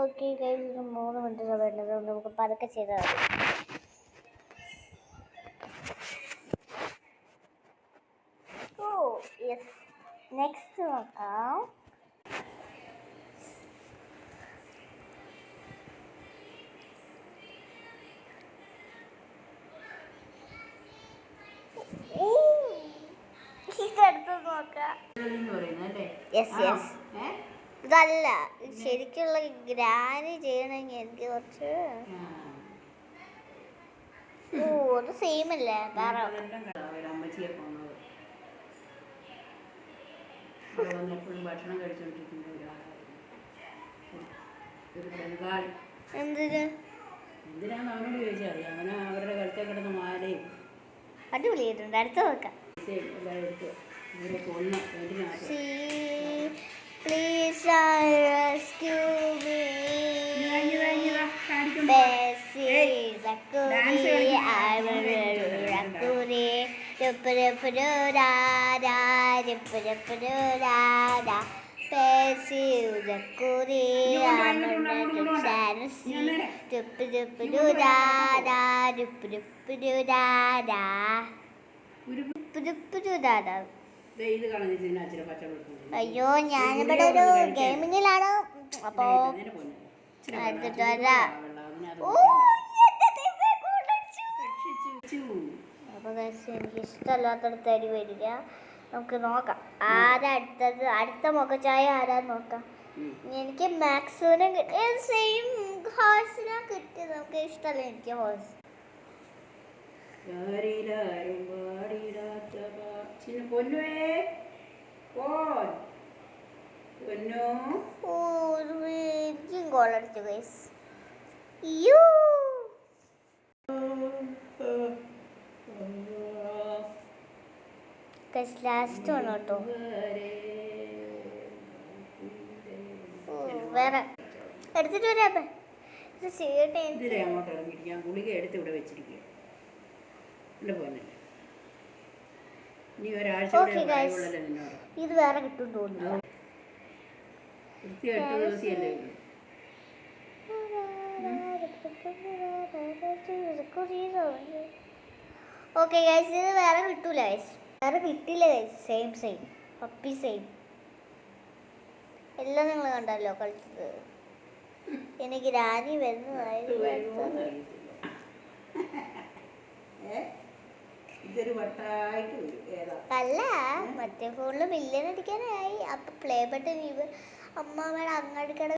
Okay guys, ഒരു 3 minute സമയമുള്ളത് നമുക്ക് പതുക്കെ ചെയ്താൽ മതി. ഓ യെസ്, നെക്സ്റ്റ് നോക്കാം. ഇതെടുത്ത് നോക്കാം. ഇതല്ല, ശരിക്കുള്ള ഗ്രാനി ചെയ്യണമെങ്കിൽ എനിക്ക് കുറച്ച് അത് സെയിം അല്ലേ? വേറെ ഭക്ഷണം കഴിച്ചോണ്ടിരിക്കുന്ന എന്തിനാ അവനോട് ചോദിച്ചാൽ മതി. അവന് അവരുടെ കഴുത്തെ കിടന്ന് മാലയും അടിപൊളിയായിട്ടുണ്ട്. അടുത്ത നോക്കാം. Please rescue me. Bessie, Zakuri, I will Rakuri. Rupurupururada, Rupurupururada. Bessie, Zakuri, I will Sansi. Rupurupururada, Rupurupururada. Rupurupururada. അയ്യോ, ഞാനിവിടെ ഒരു ഗെയിമിങ്ങിലാണ്. അപ്പോ എടുത്തിട്ട് വരാം. അപ്പൊ എനിക്ക് ഇഷ്ടമല്ലാത്തടത്ത് അരി വരില്ല. നമുക്ക് നോക്കാം ആരടുത്തത്. അടുത്ത മുഖച്ചായ ആരാന്ന് നോക്കാം. എനിക്ക് മാക്സിമം കിട്ടിയ സെയിം ഹോഴ്സിനാ കിട്ടിയത്. നമുക്ക് ഇഷ്ടമല്ല എനിക്ക് ഹോഴ്സ്. ഗോളടിച്ചു ഗൈസ്. ലാസ്റ്റ് ആണ് കേട്ടോ. വേറെ എടുത്തിട്ട് വരാം. ഗുളിക എടുത്ത് ഇവിടെ വെച്ചിരിക്കുക. ഇത് വേറെ കിട്ടും തോന്നുന്നു. ഓക്കെ ഗൈസ്, ഇത് വേറെ കിട്ടൂല ഗൈസ്. വേറെ കിട്ടില്ല ഗൈസ്. സെയിം പപ്പി സെയിം എല്ലാം നിങ്ങൾ കണ്ടല്ലോ കളിച്ചത്. എനിക്ക് രാജി വരുന്നതായിരുന്നു. അല്ല, മറ്റേ ഫോണില് മില്യൺ അടിക്കാനായി. അപ്പൊ പ്ലേ ബട്ടൺ അമ്മാമ്മയുടെ അങ്ങാടിക്കട